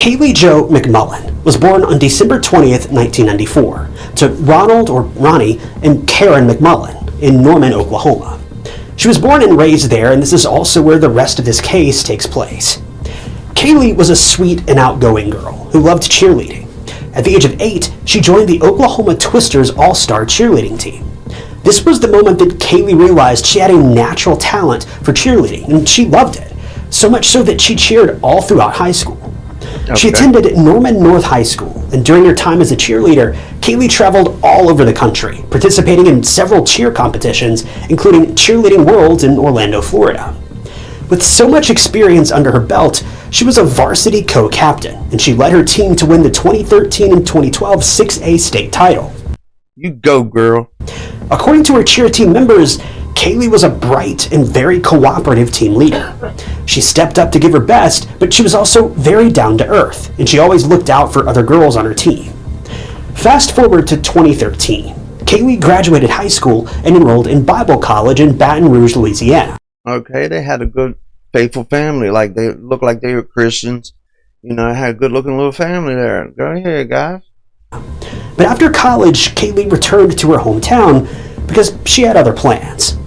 Kaylee Jo McMullen was born on December 20th, 1994, to Ronald or Ronnie and Karen McMullen in Norman, Oklahoma. She was born and raised there, and this is also where the rest of this case takes place. Kaylee was a sweet and outgoing girl who loved cheerleading. At the age of 8, she joined the Oklahoma Twisters All-Star cheerleading team. This was the moment that Kaylee realized she had a natural talent for cheerleading, and she loved it, so much so that she cheered all throughout high school. Okay. She attended Norman North High School, and during her time as a cheerleader, Kaylee traveled all over the country, participating in several cheer competitions, including Cheerleading Worlds in Orlando, Florida. With so much experience under her belt, she was a varsity co-captain, and she led her team to win the 2013 and 2012 6A state title. You go, girl. According to her cheer team members, Kaylee was a bright and very cooperative team leader. She stepped up to give her best, but she was also very down to earth, and she always looked out for other girls on her team. Fast forward to 2013. Kaylee graduated high school and enrolled in Bible college in Baton Rouge, Louisiana. Okay, they had a good, faithful family. Like, they looked like they were Christians. You know, had a good-looking little family there. Go ahead, guys. But after college, Kaylee returned to her hometown because she had other plans.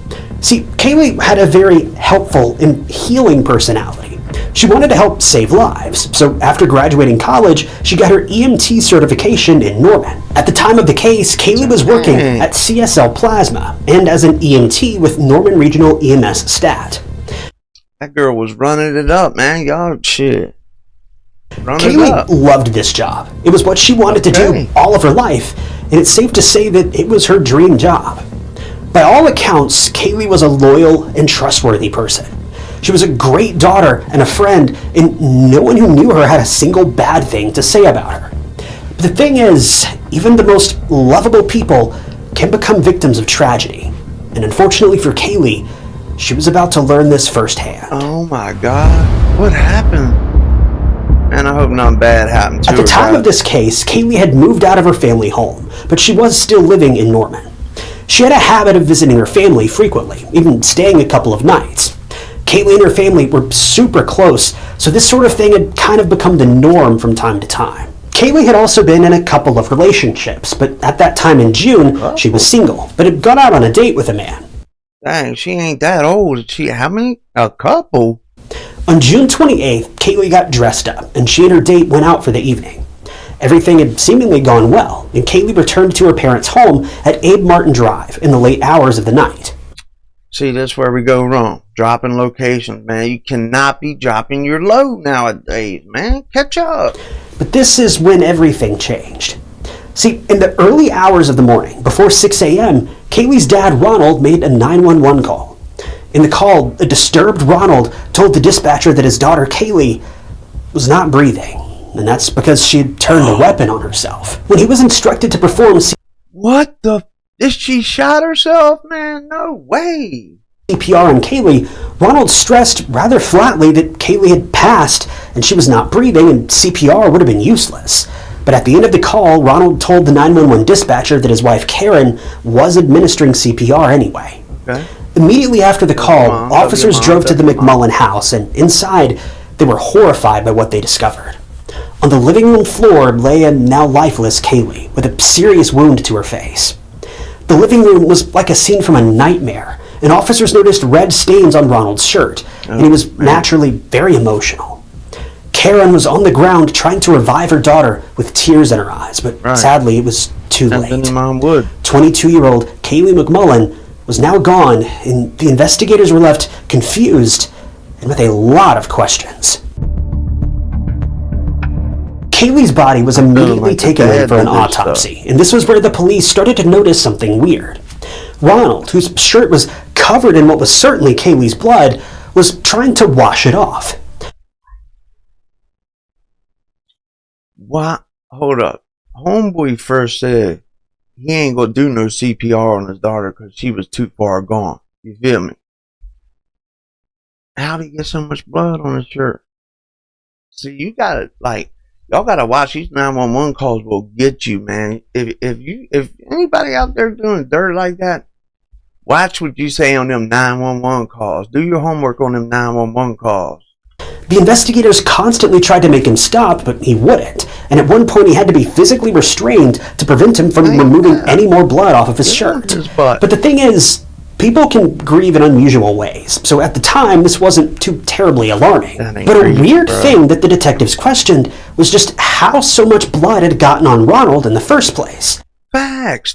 See, Kaylee had a very helpful and healing personality. She wanted to help save lives, so after graduating college, she got her EMT certification in Norman. At the time of the case, Kaylee was working at CSL Plasma and as an EMT with Norman Regional EMS Stat. That girl was running it up, man. Y'all, shit. Kaylee loved this job. It was what she wanted to do all of her life, and it's safe to say that it was her dream job. By all accounts, Kaylee was a loyal and trustworthy person. She was a great daughter and a friend, and no one who knew her had a single bad thing to say about her. But the thing is, even the most lovable people can become victims of tragedy. And unfortunately for Kaylee, she was about to learn this firsthand. Oh my God, what happened? And I hope nothing bad happened to her. At the time of this case, Kaylee had moved out of her family home, but she was still living in Norman. She had a habit of visiting her family frequently, even staying a couple of nights. Kaylee and her family were super close, so this sort of thing had kind of become the norm from time to time. Kaylee had also been in a couple of relationships, but at that time in June, she was single, but had gone out on a date with a man. Dang, she ain't that old. How many? A couple? On June 28th, Kaylee got dressed up, and she and her date went out for the evening. Everything had seemingly gone well, and Kaylee returned to her parents' home at Abe Martin Drive in the late hours of the night. See, that's where we go wrong. Dropping locations, man. You cannot be dropping your load nowadays, man. Catch up. But this is when everything changed. See, in the early hours of the morning, before 6 a.m., Kaylee's dad, Ronald, made a 911 call. In the call, a disturbed Ronald told the dispatcher that his daughter, Kaylee, was not breathing, and that's because she had turned a weapon on herself. When he was instructed to perform What the? Did she shot herself, man? No way. CPR on Kaylee, Ronald stressed rather flatly that Kaylee had passed and she was not breathing and CPR would have been useless. But at the end of the call, Ronald told the 911 dispatcher that his wife Karen was administering CPR anyway. Okay. Immediately after the call, officers drove to the McMullen house, and inside, they were horrified by what they discovered. On the living room floor lay a now lifeless Kaylee with a serious wound to her face. The living room was like a scene from a nightmare, and officers noticed red stains on Ronald's shirt, and he was naturally very emotional. Karen was on the ground trying to revive her daughter with tears in her eyes, but sadly it was too late. Mom would. 22-year-old Kaylee McMullen was now gone, and the investigators were left confused and with a lot of questions. Kaylee's body was immediately taken in for an autopsy, and this was where the police started to notice something weird. Ronald, whose shirt was covered in what was certainly Kaylee's blood, was trying to wash it off. What? Hold up. Homeboy first said he ain't gonna do no CPR on his daughter because she was too far gone. You feel me? How did he get so much blood on his shirt? See, you gotta, like, y'all gotta watch. These 911 calls will get you, man. If anybody out there doing dirt like that, watch what you say on them 911 calls. Do your homework on them 911 calls. The investigators constantly tried to make him stop, but he wouldn't, and at one point he had to be physically restrained to prevent him from removing any more blood off of his shirt. But the thing is, people can grieve in unusual ways, so at the time this wasn't too terribly alarming. But a weird thing that the detectives questioned was just how so much blood had gotten on Ronald in the first place. Facts.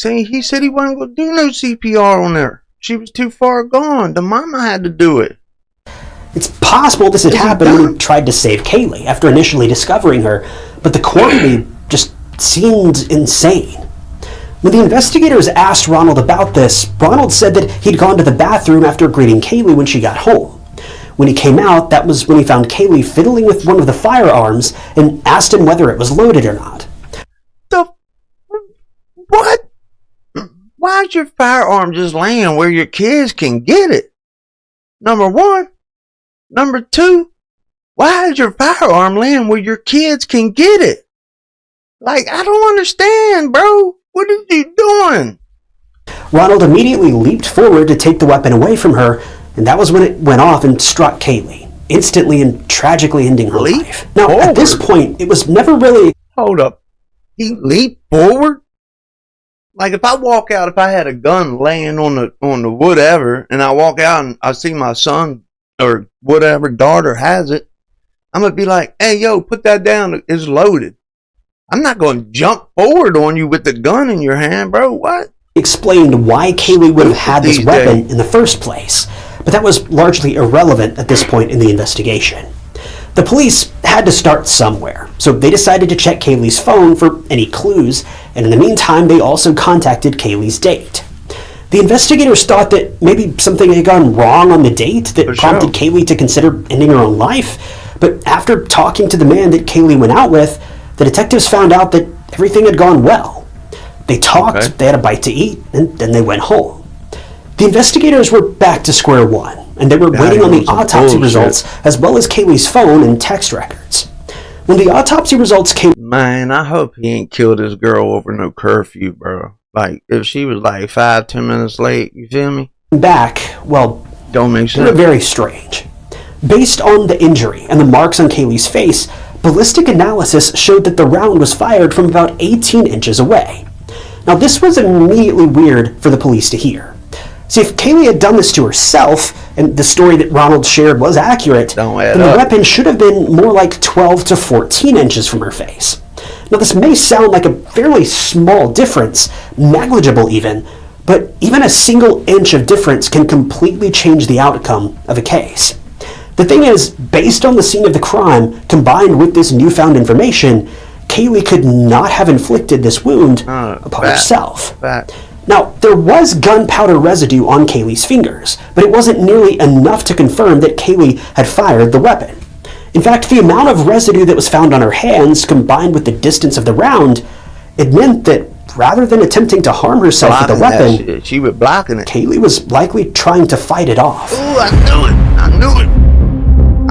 He said he wasn't going to do no CPR on her. She was too far gone. The mama had to do it. It's possible this had happened when he tried to save Kaylee after initially discovering her, but the quantity just seemed insane. When the investigators asked Ronald about this, Ronald said that he'd gone to the bathroom after greeting Kaylee when she got home. When he came out, that was when he found Kaylee fiddling with one of the firearms and asked him whether it was loaded or not. What? Why's your firearm just laying where your kids can get it? Number one. Number two, why is your firearm laying where your kids can get it? Like, I don't understand, bro. What is he doing? Ronald immediately leaped forward to take the weapon away from her, and that was when it went off and struck Kaylee, instantly and tragically ending her life. Now, at this point, it was never really... Hold up. He leaped forward? Like, if I walk out, if I had a gun laying on the whatever, and I walk out and I see my son or whatever daughter has it, I'm going to be like, hey, yo, put that down. It's loaded. I'm not going to jump forward on you with the gun in your hand, bro. What? Explained why Kaylee would have had this weapon in the first place, but that was largely irrelevant at this point in the investigation. The police had to start somewhere, so they decided to check Kaylee's phone for any clues, and in the meantime, they also contacted Kaylee's date. The investigators thought that maybe something had gone wrong on the date that prompted Kaylee to consider ending her own life, but after talking to the man that Kaylee went out with, the detectives found out that everything had gone well. They talked, they had a bite to eat, and then they went home. The investigators were back to square one, and they were waiting on the autopsy results as well as Kaylee's phone and text records. When the autopsy results came... Man, I hope he ain't killed this girl over no curfew, bro. Like, if she was like 5-10 minutes late, you feel me? Back, well, don't make sense. They were very strange. Based on the injury and the marks on Kaylee's face, ballistic analysis showed that the round was fired from about 18 inches away. Now, this was immediately weird for the police to hear. See, if Kaylee had done this to herself, and the story that Ronald shared was accurate, then the weapon should have been more like 12 to 14 inches from her face. Now, this may sound like a fairly small difference, negligible even, but even a single inch of difference can completely change the outcome of a case. The thing is, based on the scene of the crime, combined with this newfound information, Kaylee could not have inflicted this wound upon herself. Now, there was gunpowder residue on Kaylee's fingers, but it wasn't nearly enough to confirm that Kaylee had fired the weapon. In fact, the amount of residue that was found on her hands, combined with the distance of the round, it meant that rather than attempting to harm herself with the weapon, she was blocking it. Kaylee was likely trying to fight it off. Ooh, I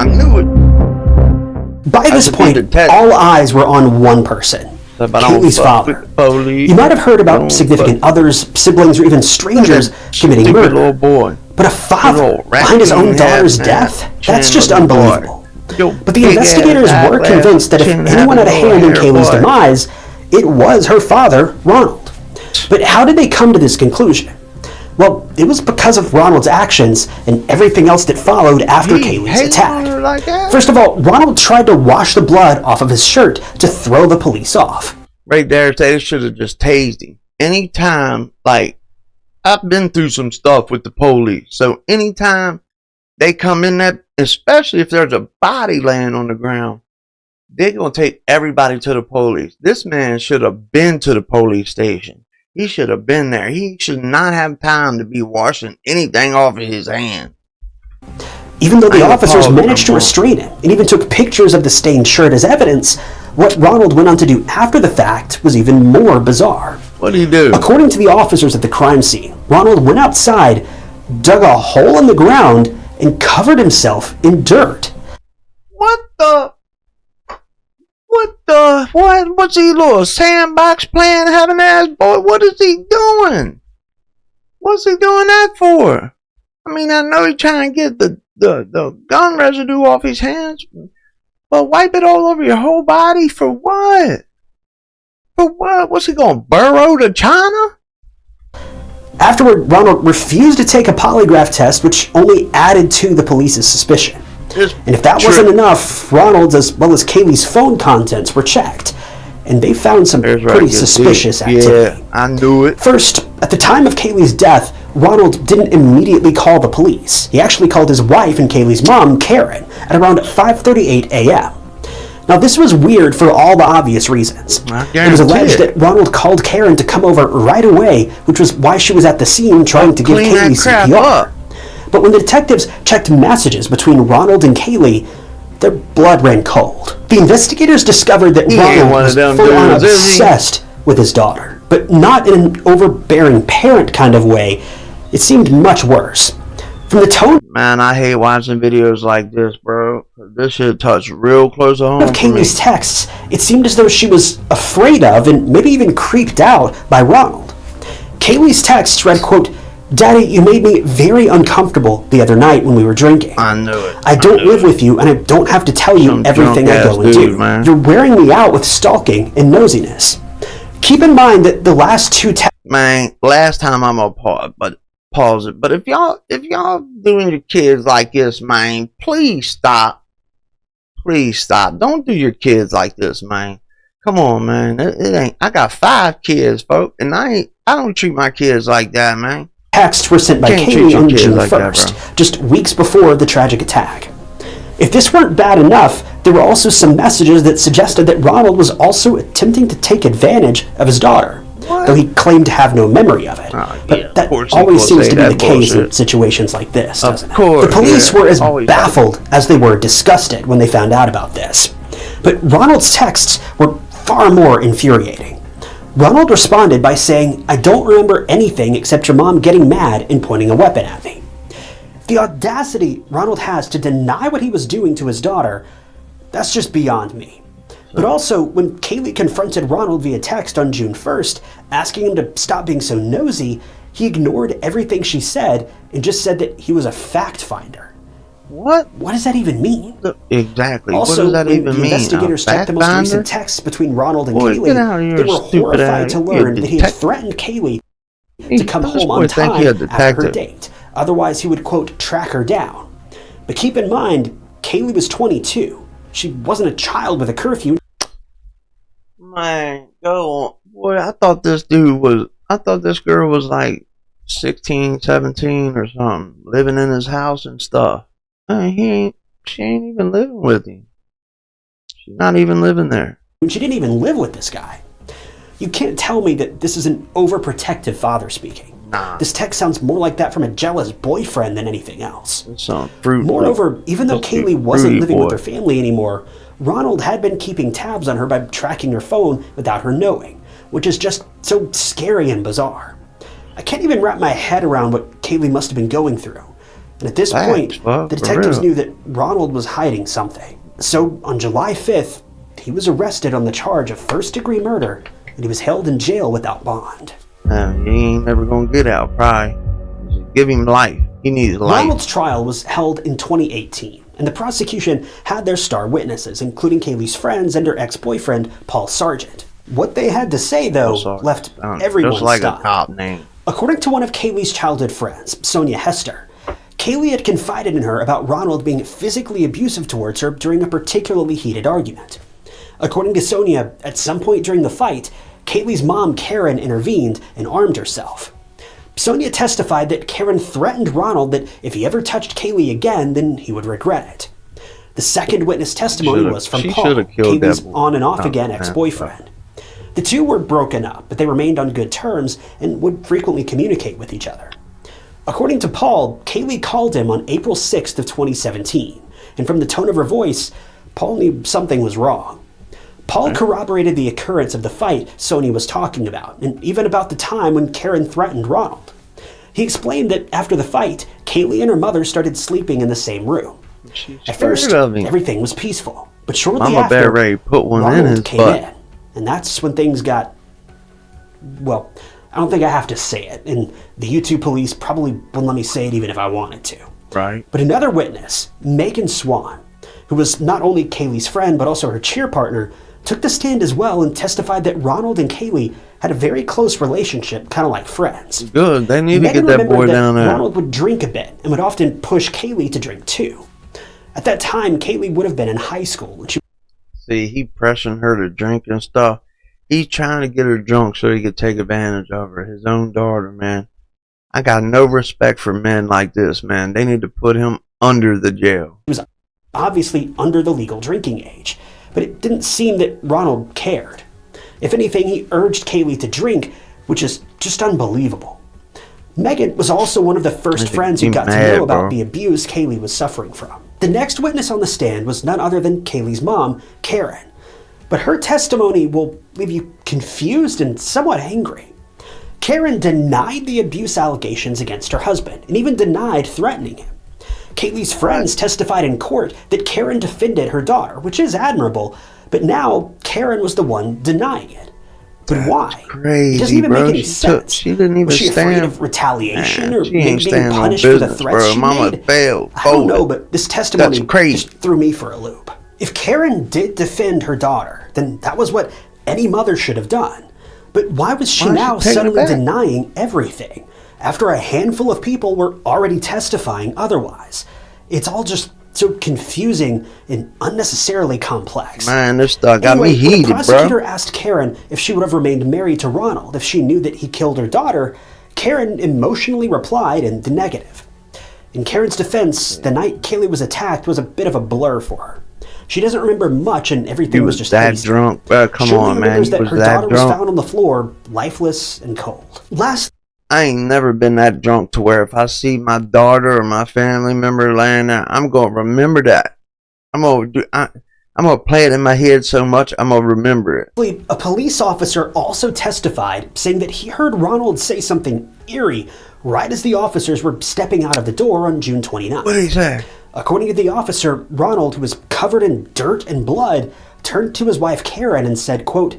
knew it. By this point, all eyes were on one person, Kaylee's father. You might have heard about significant others, siblings, or even strangers committing murder. Little boy. But a father behind his own daughter's death? That's just unbelievable. But the investigators were convinced that if anyone had a hand in Kaylee's demise, it was her father, Ronald. But how did they come to this conclusion? Well, it was because of Ronald's actions and everything else that followed after Kaylee's attack. First of all, Ronald tried to wash the blood off of his shirt to throw the police off. Right there, they should have just tased him. Anytime, like, I've been through some stuff with the police, so anytime they come in that, especially if there's a body laying on the ground, they're going to take everybody to the police. This man should have been to the police station. He should have been there. He should not have time to be washing anything off of his hand. Even though the officers managed to restrain him and even took pictures of the stained shirt as evidence, what Ronald went on to do after the fact was even more bizarre. What did he do? According to the officers at the crime scene, Ronald went outside, dug a hole in the ground, and covered himself in dirt. What's he, little sandbox playing, having ass boy? What is he doing? What's he doing that for? I mean, I know he's trying to get the gun residue off his hands, but wipe it all over your whole body for what? For what? What's he going to burrow to China? Afterward, Ronald refused to take a polygraph test, which only added to the police's suspicion. And if that wasn't enough, Ronald's as well as Kaylee's phone contents were checked, and they found some pretty suspicious activity. Yeah, I knew it. First, at the time of Kaylee's death, Ronald didn't immediately call the police. He actually called his wife and Kaylee's mom, Karen, at around 5:38 a.m. Now, this was weird for all the obvious reasons. It was alleged that Ronald called Karen to come over right away, which was why she was at the scene trying to give Kaylee CPR. But when the detectives checked messages between Ronald and Kaylee, their blood ran cold. The investigators discovered that Ronald was full-on obsessed with his daughter, but not in an overbearing parent kind of way. It seemed much worse. From the tone... Man, I hate watching videos like this, bro. This shit touched real close to home of Kaylee's texts, it seemed as though she was afraid of and maybe even creeped out by Ronald. Kaylee's texts read, quote, "Daddy, you made me very uncomfortable the other night when we were drinking. I knew it. I don't live with you, and I don't have to tell you everything I go and do. Man. You're wearing me out with stalking and nosiness." Keep in mind that the last two texts... Man, last time I'm gonna pause it. But if y'all doing your kids like this, man, please stop. Please stop. Don't do your kids like this, man. Come on, man. It ain't. I got 5 kids, folks, and I don't treat my kids like that, man. Texts were sent by Kaylee on June 1st, just weeks before the tragic attack. If this weren't bad enough, there were also some messages that suggested that Ronald was also attempting to take advantage of his daughter, though he claimed to have no memory of it. But that always seems to be the case in situations like this, doesn't it? The police were as baffled as they were disgusted when they found out about this. But Ronald's texts were far more infuriating. Ronald responded by saying, "I don't remember anything except your mom getting mad and pointing a weapon at me." The audacity Ronald has to deny what he was doing to his daughter, that's just beyond me. But also, when Kaylee confronted Ronald via text on June 1st, asking him to stop being so nosy, he ignored everything she said and just said that he was a fact finder. What? What does that even mean? Exactly. Also, what does that when even the mean? investigators checked the most recent texts between Ronald and Kaylee, they were horrified to learn that he had threatened Kaylee to come home on time after her date. Otherwise, he would, quote, track her down. But keep in mind, Kaylee was 22. She wasn't a child with a curfew. Man, go on. Boy, I thought this girl was like 16, 17 or something, living in his house and stuff. Man, she ain't even living with him. She's not even living there. She didn't even live with this guy. You can't tell me that this is an overprotective father speaking. Nah. This text sounds more like that from a jealous boyfriend than anything else. Fruit. Moreover, even though Kaylee wasn't living with her family anymore, Ronald had been keeping tabs on her by tracking her phone without her knowing, which is just so scary and bizarre. I can't even wrap my head around what Kaylee must have been going through. And at this point, the detectives knew that Ronald was hiding something. So on July 5th, he was arrested on the charge of first-degree murder, and he was held in jail without bond. He ain't never gonna get out, probably. Just give him life. He needs life. Ronald's trial was held in 2018, and the prosecution had their star witnesses, including Kaylee's friends and her ex-boyfriend, Paul Sargent. What they had to say, though, left everyone just like stunned. A cop name. According to one of Kaylee's childhood friends, Sonia Hester, Kaylee had confided in her about Ronald being physically abusive towards her during a particularly heated argument. According to Sonia, at some point during the fight, Kaylee's mom, Karen, intervened and armed herself. Sonia testified that Karen threatened Ronald that if he ever touched Kaylee again, then he would regret it. The second witness testimony was from Paul, Kaylee's on and off again ex-boyfriend. The two were broken up, but they remained on good terms and would frequently communicate with each other. According to Paul, Kaylee called him on April 6th of 2017, and from the tone of her voice, Paul knew something was wrong. Paul corroborated the occurrence of the fight Sonia was talking about, and even about the time when Karen threatened Ronald. He explained that after the fight, Kaylee and her mother started sleeping in the same room. At first, everything was peaceful, but shortly after, Ronald came in, and that's when things got, well, I don't think I have to say it, and the YouTube police probably wouldn't let me say it even if I wanted to. Right. But another witness, Megan Swan, who was not only Kaylee's friend but also her cheer partner, took the stand as well and testified that Ronald and Kaylee had a very close relationship, kind of like friends. Good. They need Megan to get that boy remembered down there. Ronald would drink a bit and would often push Kaylee to drink too. At that time, Kaylee would have been in high school, and she See, he pressing her to drink and stuff. He's trying to get her drunk so he could take advantage of her. His own daughter, man. I got no respect for men like this, man. They need to put him under the jail. was obviously under the legal drinking age, but it didn't seem that Ronald cared. If anything, he urged Kaylee to drink, which is just unbelievable. Megan was also one of the first friends who got to know about the abuse Kaylee was suffering from. The next witness on the stand was none other than Kaylee's mom, Karen. But her testimony will leave you confused and somewhat angry. Karen denied the abuse allegations against her husband and even denied threatening him. Kaylee's friends testified in court that Karen defended her daughter, which is admirable, but now Karen was the one denying it. But That's why? crazy, it doesn't even bro. make any sense. She didn't even was she stand. afraid of retaliation or She maybe ain't being stand on punished for the business, threats bro. she Mama made? failed. I don't know, Folded. but this testimony That's crazy. just threw me for a loop. If Karen did defend her daughter, then that was what any mother should have done. But why was she Why is now she taking it suddenly back? denying everything after a handful of people were already testifying otherwise? It's all just so confusing and unnecessarily complex. Man, this stuff got Anyway, me when heated, the prosecutor bro. asked Karen if she would have remained married to Ronald if she knew that he killed her daughter, Karen emotionally replied in the negative. In Karen's defense, the night Kaylee was attacked was a bit of a blur for her. She doesn't remember much and everything He was was just that hazy. drunk, bro. Come She only on, man. remembers He that was her that daughter was drunk. found on the floor, lifeless and cold. Last I ain't never been that drunk to where if I see my daughter or my family member laying there, I'm gonna remember that. I'm gonna play it in my head so much I'm gonna remember it. a police officer also testified, saying that he heard Ronald say something eerie right as the officers were stepping out of the door on June 29th. What did he say? According to the officer, Ronald, who was covered in dirt and blood, turned to his wife Karen and said, quote,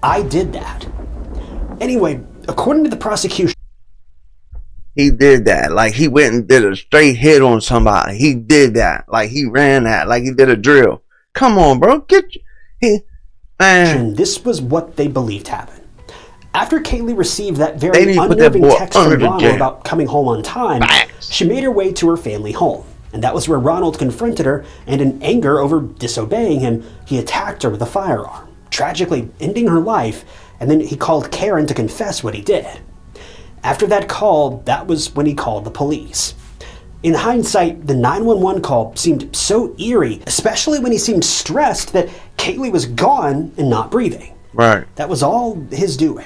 "I did that." Anyway, according to the prosecution, He did that. Like he went and did a straight hit on somebody. He did that. Like he ran that. Like he did a drill. Come on, bro. Man. this was what they believed happened. After Kaylee received that They very need to put that unnerving boy text from under the Ronald jail. about coming home on time, Facts. she made her way to her family home. And that was where Ronald confronted her, and in anger over disobeying him, he attacked her with a firearm, tragically ending her life, and then he called Karen to confess what he did. After that call, that was when he called the police. In hindsight, the 911 call seemed so eerie, especially when he seemed stressed that Kaylee was gone and not breathing. Right. That was all his doing.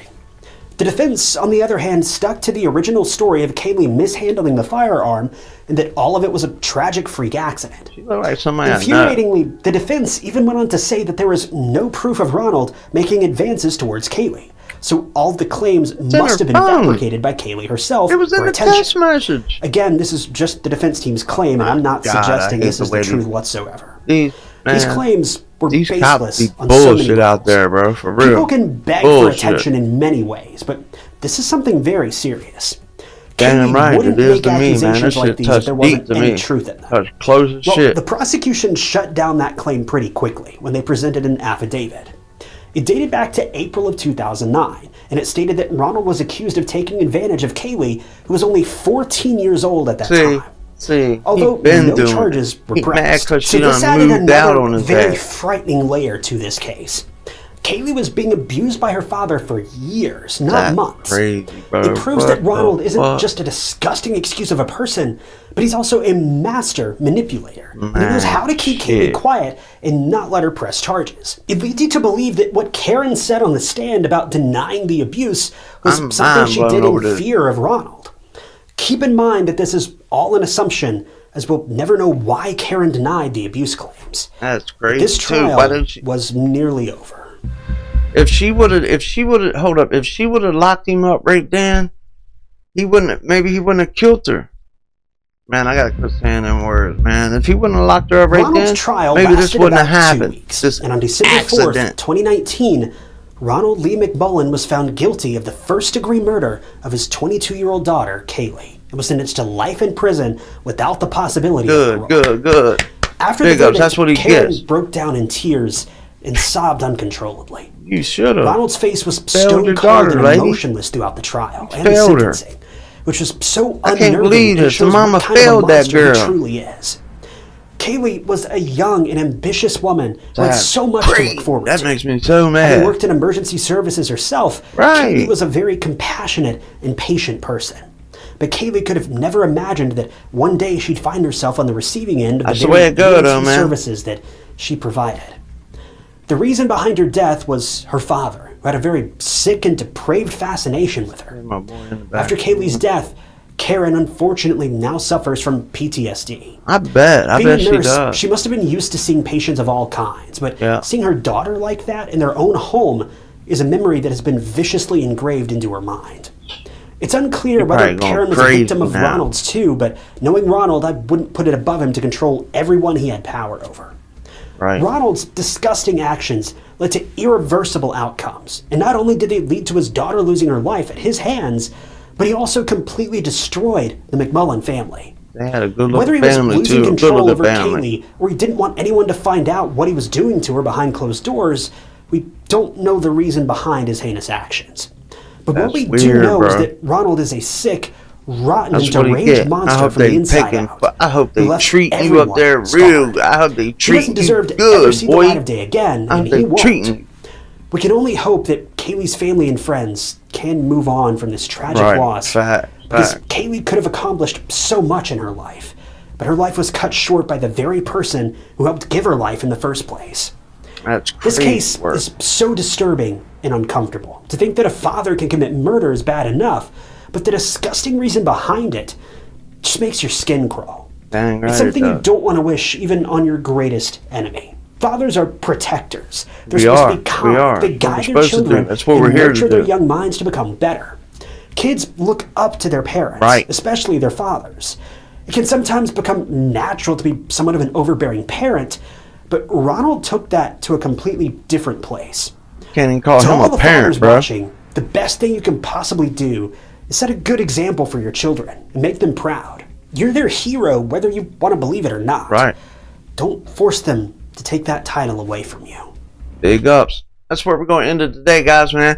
The defense, on the other hand, stuck to the original story of Kaylee mishandling the firearm and that all of it was a tragic freak accident. She looked like somebody I know. Infuriatingly, the defense even went on to say that there was no proof of Ronald making advances towards Kaylee. So all the claims must have been fabricated by Kaylee herself. It was in for the attention. text message. Again, this is just the defense team's claim, and I'm not God, suggesting I hate this the is the way truth these- whatsoever. These claims were these cops baseless be on so many bullshit out levels. there, bro. For real. People can beg for attention in many ways, but this is something very serious. Damn Kaylee right, wouldn't it is make to me, man. accusations That like shit these if touched there deep wasn't to any me. truth in them. Touched close as Well, shit. the prosecution shut down that claim pretty quickly when they presented an affidavit. It dated back to April of 2009, and it stated that Ronald was accused of taking advantage of Kaylee, who was only 14 years old at that time. See, Although he been no doing charges it. were He mad pressed. because she So this done added moved out another on his very ass. frightening layer to this case. Kaylee was being abused by her father for years, not That's months. crazy, bro. It proves What that Ronald the isn't fuck? just a disgusting excuse of a person, but he's also a master manipulator. And he knows how to keep Kaylee shit. quiet and not let her press charges. It leads you to believe that what Karen said on the stand about denying the abuse was I'm something she mind did blown in over this. fear of Ronald. Keep in mind that this is all an assumption, as we'll never know why Karen denied the abuse claims. That's crazy. This too. Why trial didn't she? was nearly over. If she would have, hold up. If she would have locked him up right then, maybe he wouldn't have killed her. Man, I gotta quit saying them words, man. If he wouldn't have locked her up right Ronald's then, trial maybe this lasted wouldn't about have 2 happened. weeks, This and on December 4th, accident. 2019, Ronald Lee McMullen was found guilty of the first-degree murder of his 22-year-old daughter, Kaylee, and was sentenced to life in prison without the possibility of parole. Good. After the verdict, that's what he Karen broke down in tears and sobbed uncontrollably. You should have. Ronald's face was stone cold and emotionless throughout the trial and the sentencing, which was so unnerving. I can't believe this. The mama kind failed that girl. He truly is. Kaylee was a young and ambitious woman who had so much to look forward to. That makes me so mad. Having worked in emergency services herself, Kaylee was a very compassionate and patient person. But Kaylee could have never imagined that one day she'd find herself on the receiving end of the very emergency services that she provided. The reason behind her death was her father, who had a very sick and depraved fascination with her. After Kaylee's death, Karen unfortunately now suffers from PTSD. I bet she does. She must have been used to seeing patients of all kinds, but seeing her daughter like that in their own home is a memory that has been viciously engraved into her mind. It's unclear whether Karen was a victim of Ronald's too, but knowing Ronald, I wouldn't put it above him to control everyone he had power over. Ronald's disgusting actions led to irreversible outcomes, and not only did they lead to his daughter losing her life at his hands, but he also completely destroyed the McMullen family. They had a good-looking family, whether he was losing control over Kaylee or he didn't want anyone to find out what he was doing to her behind closed doors, we don't know the reason behind his heinous actions. But what we do know is that Ronald is a sick, rotten, and deranged monster from the inside out. I hope they treat you up there real. I hope they treat you good, boy. He doesn't deserve to ever see the light of day again, and he won't. We can only hope that Kaylee's family and friends can move on from this tragic loss. Because Kaylee could have accomplished so much in her life, but her life was cut short by the very person who helped give her life in the first place. This case is so disturbing and uncomfortable. To think that a father can commit murder is bad enough, but the disgusting reason behind it just makes your skin crawl. It's something you don't want to wish even on your greatest enemy. Fathers are protectors. They're supposed to be kind. They guide their children and nurture their young minds to become better. Kids look up to their parents, especially their fathers. It can sometimes become natural to be somewhat of an overbearing parent, but Ronald took that to a completely different place. Can't even call him a parent, bro. Watching, the best thing you can possibly do is set a good example for your children and make them proud. You're their hero, whether you want to believe it or not. Don't force them to take that title away from you. Big ups. That's where we're going to end it today, guys, man.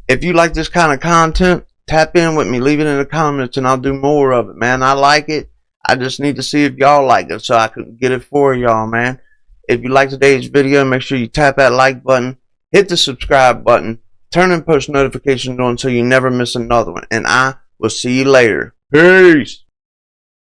If you like this kind of content, tap in with me. Leave it in the comments, and I'll do more of it, man. I like it. I just need to see if y'all like it so I can get it for y'all, man. If you like today's video, make sure you tap that like button, hit the subscribe button, turn in post notifications on so you never miss another one. And I will see you later. Peace.